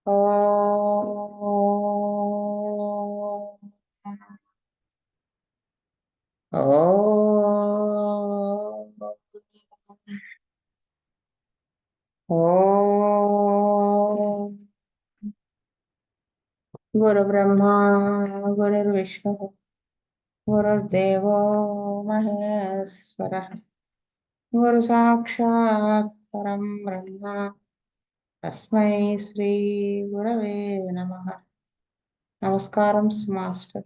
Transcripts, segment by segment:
गुरु ब्रह्मा गुरुर्विष्णु गुरुर्देवो महेश्वरः गुरु साक्षात् परं ब्रह्म तस्मै श्री गुरवे नमः. नमस्कारं मास्टर.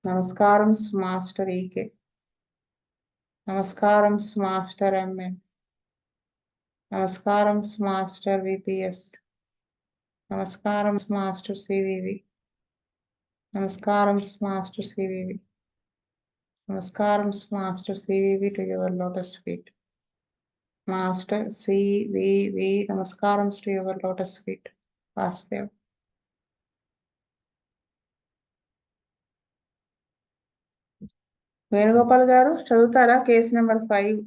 नमस्कारं मास्टर E.K. नमस्कारं मास्टर M.M. नमस्कारं मास्टर VPS. नमस्कारं मास्टर CVV. नमस्कारं मास्टर CVV. नमस्कारं master CVV to your lotus feet. Master CVV, namaskaram to your lotus feet. Vastev. Venugopal garu చదువుతారా కేస్ నెంబర్ 5?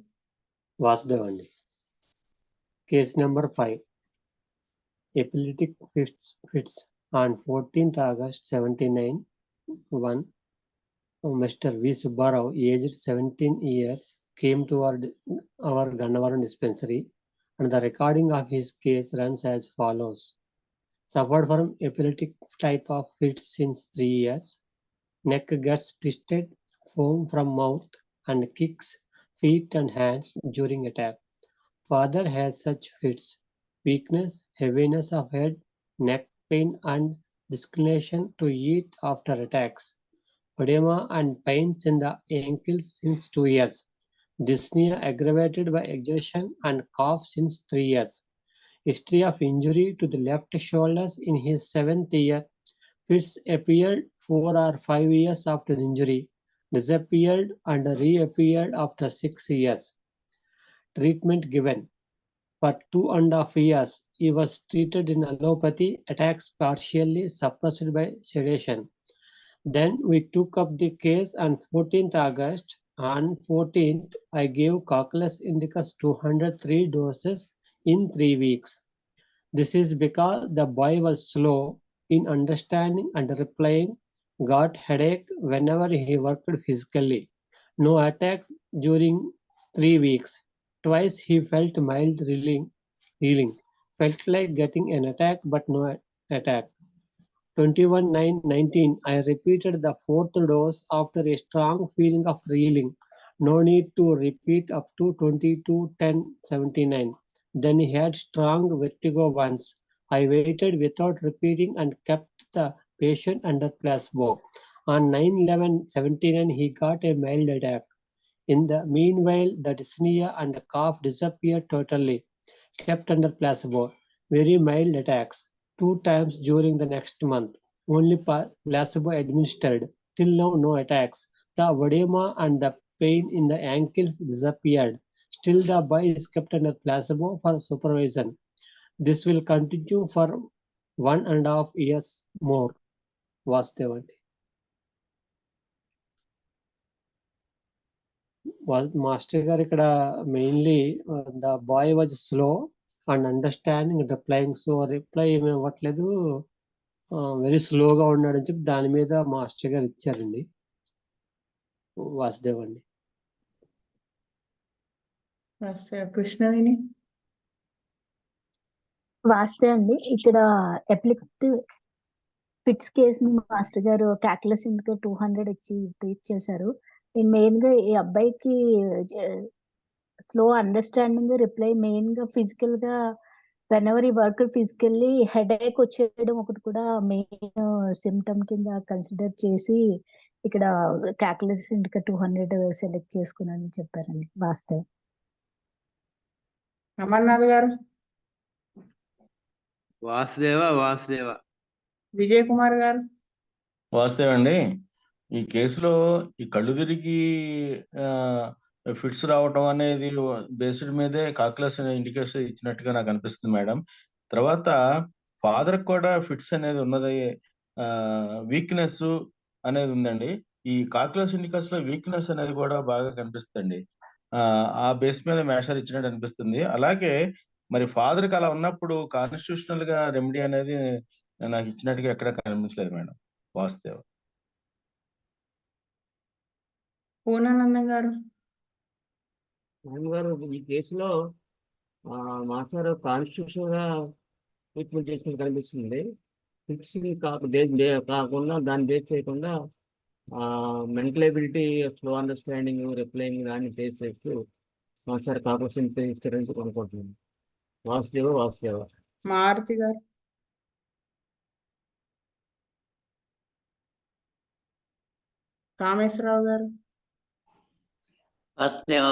వాసుదేవ్ అండి. Case number 5. Epileptic fits on 14th August 1791. Mr. V. Subbarao, aged 17 years, came to our Gannavaram dispensary, and the recording of his case runs as follows. Suffered from epileptic type of fits since 3 years. Neck gets twisted, foam from mouth, and kicks feet and hands during attack. Father has such fits. Weakness, heaviness of head, neck pain, and disinclination to eat after attacks. Edema and pains in the ankles since 2 years. Dyspnea aggravated by exertion and cough since 3 years. History of injury to the left shoulders in his 7th year. Fits appeared 4 or 5 years after injury, disappeared and reappeared after 6 years. Treatment given. For 2.5 years, he was treated in allopathy, attacks partially suppressed by sedation. Then we took up the case on 14th August. On 14th, I gave Cocculus indicus 203 doses in 3 weeks. This is because the boy was slow in understanding and replying, got headache whenever he worked physically. No attack during 3 weeks. Twice he felt mild healing. Felt like getting an attack but no attack. 21/9/19, I repeated the 4th dose after a strong feeling of reeling. No need to repeat up to 22/10/79. Then he had strong vertigo once. I waited without repeating and kept the patient under placebo. On 9/11/79, he got a mild attack. In the meanwhile, the dyspnea and the cough disappeared totally. Kept under placebo. Very mild attacks. 2 times during the next month. Only placebo administered. Till now, no attacks. The edema and the pain in the ankles disappeared. Still, the boy is kept under placebo for supervision. This will continue for 1.5 years more. Vastev. Master గారు ఇక్కడ mainly the boy was slow and understanding replying. So reply ఏమి ఇవ్వట్లేదు, very స్లోగా ఉన్నాడని చెప్పి దాని మీద master గారు ఇచ్చారండి. వాసుదేవ్ అండి. కృష్ణవేణి. వాస్తే అండి, ఇక్కడ ఎపిలెప్టిక్ ఫిట్స్ కేసుని మాస్టర్ గారు క్యాక్యులస్ ఇండికా 200 ఇచ్చి ట్రీట్ చేశారు. నేను మెయిన్ గా ఈ అబ్బాయికి స్లో అండర్స్టాండింగ్, రిప్లై, మెయిన్ గా ఫిజికల్ గా వెన్ ఎవర్ ఈ వర్క్ ఫిజికల్లీ హెడేక్ వచ్చేయడం ఒకటి కూడా మెయిన్ సిమ్టమ్ కింద కన్సిడర్ చేసి ఇక్కడ క్యాక్యులస్ ఇండికా 200 సెలెక్ట్ చేసుకున్నానని చెప్పారండి. వాస్తవం. అమర్నాథ్ గారు. వాసుదేవ. విజయ్ కుమార్ గారు. వాస్తవం అండి. ఈ కేసులో ఈ కళ్ళు తిరిగి ఫిట్స్ రావటం అనేది బేస్డ్ మీదే కాక్యులస్ ఇండికేషన్ ఇచ్చినట్టుగా నాకు అనిపిస్తుంది మేడం. తర్వాత ఫాదర్ కూడా ఫిట్స్ అనేది ఉన్నది, వీక్నెస్ అనేది ఉందండి. ఈ కాక్యులస్ ఇండికేషన్ లో వీక్నెస్ అనేది కూడా బాగా కనిపిస్తుంది. ఆ బేస్ మీద మేషర్ ఇచ్చినట్టు అనిపిస్తుంది. అలాగే మరి ఫాదర్ కి అలా ఉన్నప్పుడు కాన్స్టిట్యూషనల్ గా రెమెడీ అనేది నాకు ఇచ్చినట్టుగా ఎక్కడ కనిపించలేదు మేడం. వాస్తవం. పూర్ణానందం గారు. గారు ఈ కేసులో మాస్టర్ కాన్స్టిట్యూషన్ గా ట్రీట్మెంట్ చేసినట్టు కనిపిస్తుంది. ఫిక్సింగ్ కాకుండా దాన్ని బేస్ చేయకుండా mental ability, slow understanding, replying దాన్ని బేస్ చేస్తూ మాస్టర్ కాపరేషన్ ఇచ్చారని అనుకుంటున్నాను. వాసుదేవ. మారుతి గారు. కామేశ్వరరావు గారు. వాసుదేవ.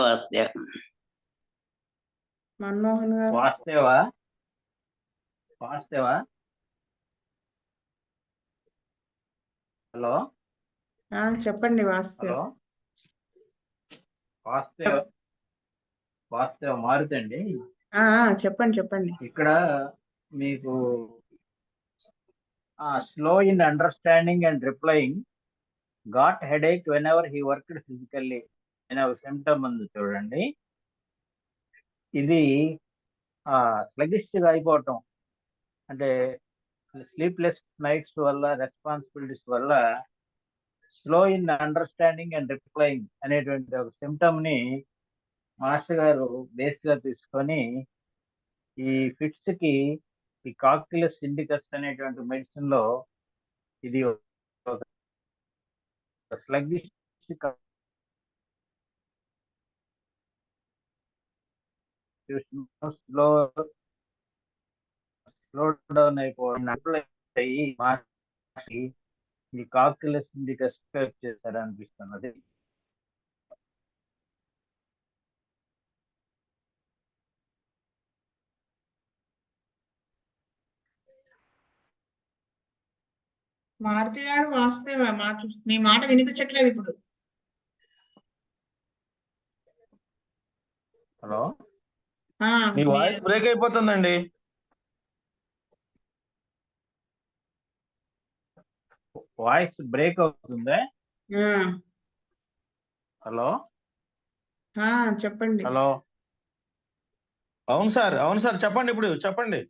మన్మోహన్ గారు. వాసుదేవ. హలో. చెప్పండి వాసుదేవ. వాసుదేవ మారుతి అండి. చెప్పండి. ఇక్కడ మీకు slow in understanding and replying, got headache when ever he worked physically అనే ఒక సిమ్టమ్ ఉంది చూడండి. ఇది స్లగిష్ గా అయిపోవటం, అంటే స్లీప్లెస్ నైట్స్ వల్ల, రెస్పాన్సిబిలిటీస్ వల్ల slow in understanding and replying అనేటువంటి ఒక సిమ్టమ్ ని మాస్టర్ గారు బేస్ గా తీసుకొని ఈ ఫిట్స్ కి ఈ కాక్టిలస్ ఇండికస్ అనేటువంటి మెడిసిన్ లో ఇది ఒక స్లగ్గిష్ స్లో డౌన్ అయిపోవడం ఈ కాక్టిలస్ ఇండికస్ చేశారు అనిపిస్తున్నది. మారుతి గారు, వాసుదేవ మీ మాట వినిపించట్లేదు ఇప్పుడు. హలో. మీ వాయిస్ బ్రేక్ అయిపోతుందండి. వాయిస్ బ్రేక్ అవుతుందా? హలో. చెప్పండి. హలో. అవును సార్ చెప్పండి. ఇప్పుడు చెప్పండి.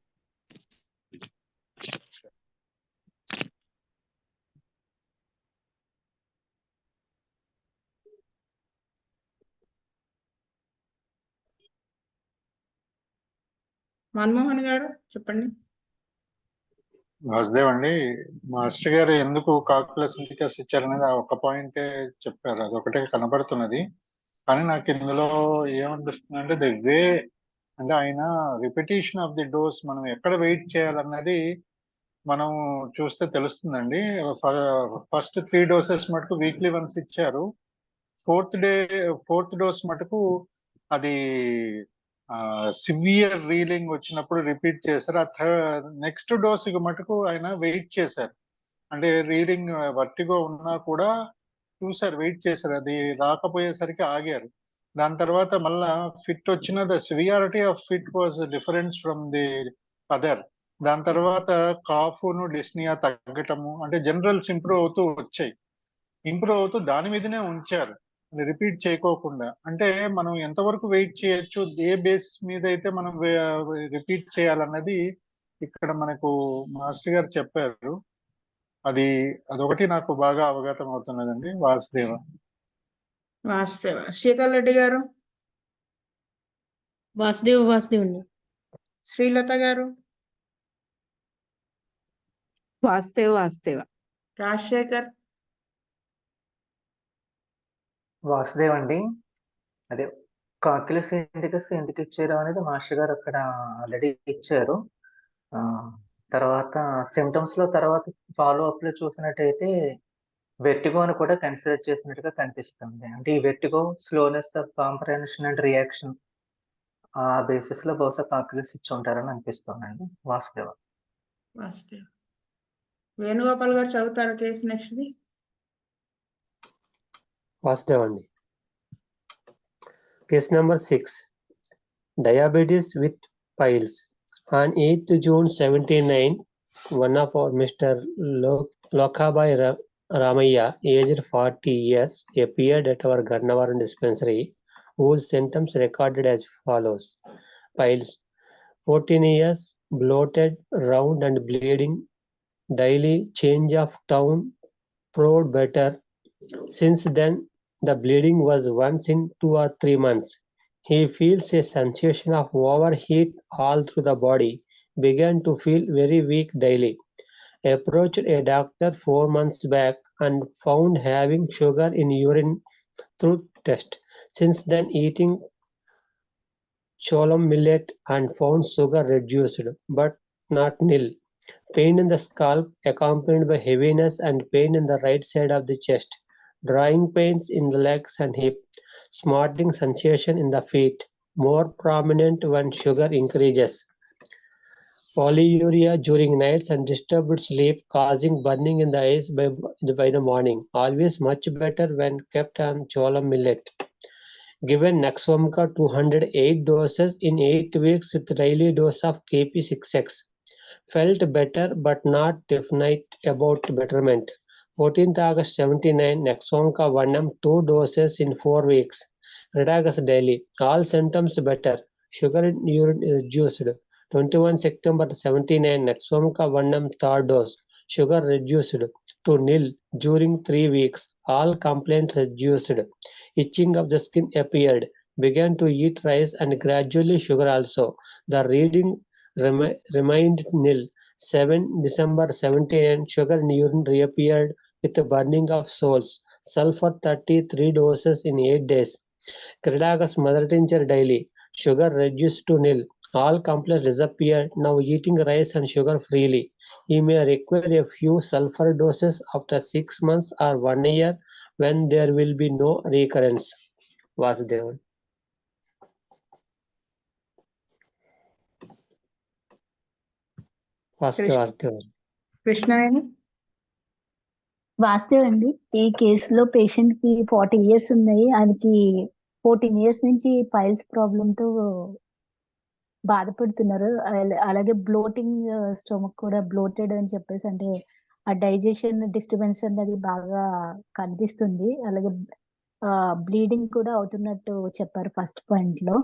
మన్మోహన్ గారు చెప్పండి. వాసుదేవ్ అండి, మాస్టర్ గారు ఎందుకు కాక్యులస్ ఇండికస్ ఇచ్చారనేది ఆ ఒక్క పాయింటే చెప్పారు. అదొకటే కనబడుతున్నది. కానీ నాకు ఇందులో ఏమనిపిస్తుంది అంటే ది వే, అంటే ఆయన రిపిటేషన్ ఆఫ్ ది డోస్ మనం ఎక్కడ వెయిట్ చేయాలన్నది మనం చూస్తే తెలుస్తుందండి. ఫస్ట్ 3 doses మటుకు వీక్లీ వన్స్ ఇచ్చారు. ఫోర్త్ డోస్ మటుకు అది సివియర్ రీలింగ్ వచ్చినప్పుడు రిపీట్ చేశారు. నెక్స్ట్ డోస్ మటుకు ఆయన వెయిట్ చేశారు. అంటే రీలింగ్ వర్టిగో ఉన్నా కూడా చూసారు, వెయిట్ చేశారు. అది రాకపోయేసరికి ఆగారు. దాని తర్వాత మళ్ళా ఫిట్ వచ్చిన the severity of fit was difference from the other. దాని తర్వాత కాఫ్ను డిస్నియా తగ్గటము, అంటే జనరల్స్ ఇంప్రూవ్ అవుతూ వచ్చాయి. ఇంప్రూవ్ అవుతూ దాని మీదనే ఉంచారు, రిపీట్ చేయకోకుండా. అంటే మనం ఎంతవరకు వెయిట్ చేయొచ్చు, ఏ బేస్ మీద అయితే మనం రిపీట్ చేయాలన్నది ఇక్కడ మనకు మాస్టర్ గారు చెప్పారు. అదొకటి నాకు బాగా అవగతం అవుతున్నదండి. వాసుదేవ. శీతల్ రెడ్డి గారు. వాసుదేవ్ అండి. శ్రీలత గారు. వాసుదేవ. రాజశేఖర్. వాసుదేవ్ అండి. అదే కాక్యులస్ ఇండికస్ ఎందుకు ఇచ్చారు అనేది మాస్టర్ గారు అక్కడ ఆల్రెడీ ఇచ్చారు. తర్వాత సిమ్టమ్స్ లో తర్వాత ఫాలో అప్ లో చూసినట్టయితే వెర్టిగో అని కూడా కన్సిడర్ చేసినట్టుగా కనిపిస్తుంది. అంటే ఈ vertigo, slowness of comprehension and reaction, ఆ బేసిస్ లో బహుశా కాక్యులస్ ఇచ్చి ఉంటారని అనిపిస్తుందండి. వాసుదేవ. వేణుగోపాల్ గారు చదువుతారా కేసు నెక్స్ట్ది? వాసుదేవ్ అండి. Case number 6. Diabetes with piles. On 8th June 79, one of our Mr. Lokhabai Ramaya, aged 40 years, appeared at our Gannavaram dispensary, whose symptoms recorded as follows: piles, 14 years, bloated, round and bleeding, daily change of town, proved better. Since then, the bleeding was once in 2 or 3 months. He feels a sensation of overheat all through the body, began to feel very weak daily. Approached a doctor 4 months back and found having sugar in urine through test. Since then, eating cholam millet and found sugar reduced, but not nil. Pain in the scalp accompanied by heaviness and pain in the right side of the chest. Drawing pains in the legs and hip. Smarting sensation in the feet, more prominent when sugar increases. Polyuria during nights and disturbed sleep, causing burning in the eyes by the morning. Always much better when kept on cholam millet. Given Naxomka 208 doses in 8 weeks with daily dose of KP6X. Felt better but not definite about betterment. 14th August 79, Naxomka 1M 2 doses in 4 weeks. Redagus daily. All symptoms better. Sugar in urine reduced. 21 September 79, Naxomka 1M 3rd dose. Sugar reduced to nil during 3 weeks. All complaints reduced. Itching of the skin appeared. Began to eat rice and gradually sugar also. The reading remained nil. 7 December 79, sugar in urine reappeared with the burning of souls. Sulfur 33 doses in 8 days. Cridagus mother tincture daily. Sugar reduced to nil. All complaints disappeared. Now eating rice and sugar freely. He may require a few sulfur doses after 6 months or 1 year when there will be no recurrence. Vasudevan. Vasudevan. Krishnaveni Vastav అండి. ఈ కేసులో patient కి 40 years ఉన్నాయి. ఆయనకి 14 years నుంచి piles problem తో బాధపడుతున్నారు. అలాగే బ్లోటింగ్ స్టొమక్ కూడా బ్లోటెడ్ అని చెప్పేసి, అంటే ఆ డైజెషన్ డిస్టర్బెన్స్ అనేది బాగా కనిపిస్తుంది. అలాగే బ్లీడింగ్ కూడా అవుతున్నట్టు చెప్పారు ఫస్ట్ పాయింట్ లో.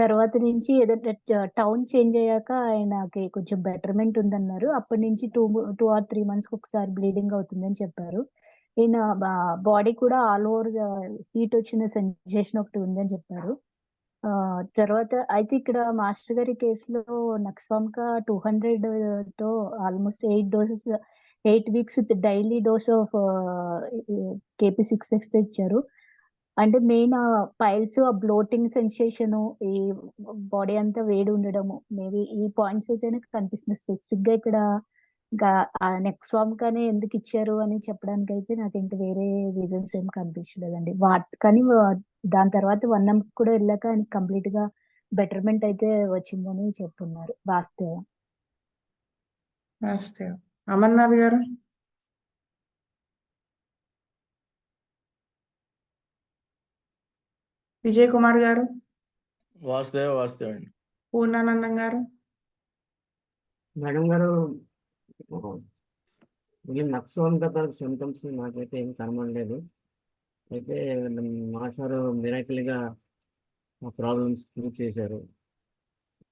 తర్వాత నుంచి ఏదంటే టౌన్ చేంజ్ అయ్యాక ఆయనకి కొంచెం బెటర్మెంట్ ఉందన్నారు. అప్పటి నుంచి 2 or 3 months ఒకసారి బ్లీడింగ్ అవుతుందని చెప్పారు. ఈయన బాడీ కూడా ఆల్ ఓవర్ హీట్ వచ్చిన సెన్సేషన్ ఒకటి ఉందని చెప్పారు. తర్వాత అయితే ఇక్కడ మాస్టర్ గారి కేసులో నక్సాంకా 200 తో almost 8 doses 8 weeks with daily dose of KP6X ఇచ్చారు. అంటే మెయిన్ పైల్స్, ఆ బ్లోటింగ్ సెన్సేషన్, ఈ బాడీ అంతా వేడి ఉండడము, మేబీ ఈ పాయింట్స్ అయితేనే కనిపిస్తుంది. స్పెసిఫిక్ గా ఇక్కడ నెక్సాంకానే ఎందుకు ఇచ్చారు అని చెప్పడానికి అయితే నాకు ఇంకా వేరే రీజన్స్ ఏం కనిపించలేదండి. కానీ దాని తర్వాత 1 month కూడా వెళ్ళాక ఆయన కంప్లీట్ గా బెటర్మెంట్ అయితే వచ్చిందని చెప్తున్నారు. వాస్తవం. అమర్నాథ్ గారు. విజయ్ కుమార్ గారు. వాసుదేవ అండి. పూర్ణానందం గారు. మేడం గారు, నక్సోన్గత సింటమ్స్ నాకైతే ఏం కనబడలేదు. అయితే మాస్టర్ మిరాకిల్గా ఆ ప్రాబ్లమ్స్ ప్రూవ్ చేశారు.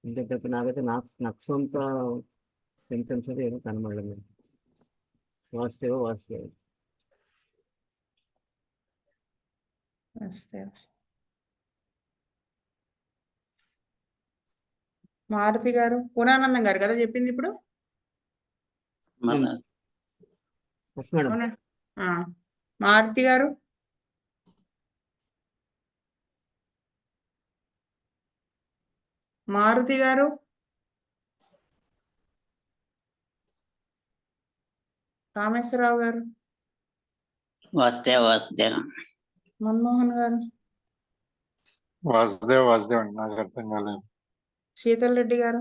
ఇంత తప్ప నాకైతే నక్సోన్క సింటమ్స్ అయితే ఏమీ కనబడలేదు. వాస్తవ మారుతి గారు. పూర్ణానందం గారు కదా చెప్పింది ఇప్పుడు. మారుతి గారు. మారుతి గారు. రామేశ్వరరావు గారు. వాసుదేవ మన్మోహన్ గారు. వాసుదేవ్ అండి, నాకు అర్థం కాలేదు. శీతల్ రెడ్డి గారు.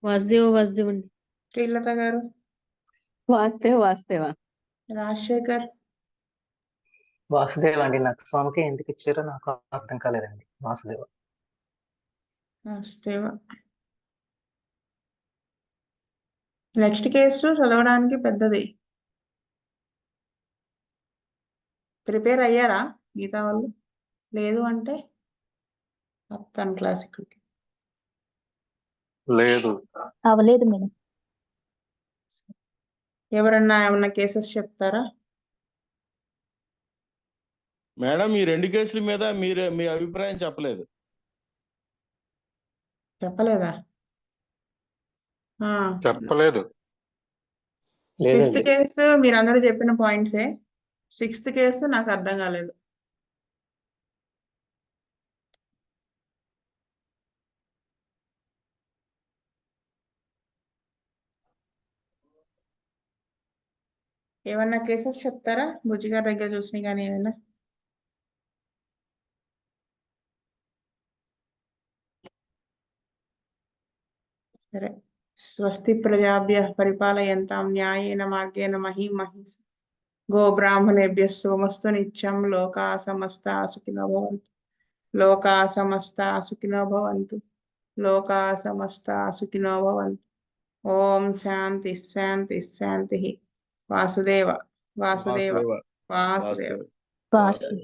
వాసుదేవ అండి. శ్రీలత గారు. వాసుదేవ. రాజశేఖర్. వాసుదేవ్ అండి. నక్సాంకి ఎందుకు ఇచ్చారో నాకు అర్థం కాలేదండి. వాసుదేవ. నెక్స్ట్ కేసు చదవడానికి పెద్దది. ప్రిపేర్ అయ్యారా గీతా వాళ్ళు? లేదు అంటే వస్తాను క్లాస్ ఇక్కడికి. లేదు. అవ్వలేదు మేడం. ఎవరన్నా ఏమన్నా కేసెస్ చెప్తారా? మేడం ఈ 2 కేసుల మీద మీరు మీ అభిప్రాయం చెప్పలేదు. చెప్పలేదా? చెప్పలేదు. 5th లేదండి. కేసు మీరు అందరూ చెప్పిన పాయింట్సే. 6th కేసు నాకు అర్థం కాలేదు. ఏమన్నా కేసెస్ చెప్తారా? బుజ్జి గారి దగ్గర చూసినాయి కానీ ఏమైనా? సరే. స్వస్తి ప్రజాభ్య పరిపాలయంతాం న్యాయేన మార్గేణ మహీమహీష గోబ్రాహ్మణేభ్యः సోమస్తు నిత్యం లోకా సమస్తా సుఖినో భవంతు. లోకా సమస్తా సుఖినో భవంతు. లోకా సమస్తా సుఖినో భవంతు. ఓం శాంతి శాంతి శాంతి. వాసుదేవ వాసుదేవ వాసుదేవ వాసుదేవ. వాసుదేవ.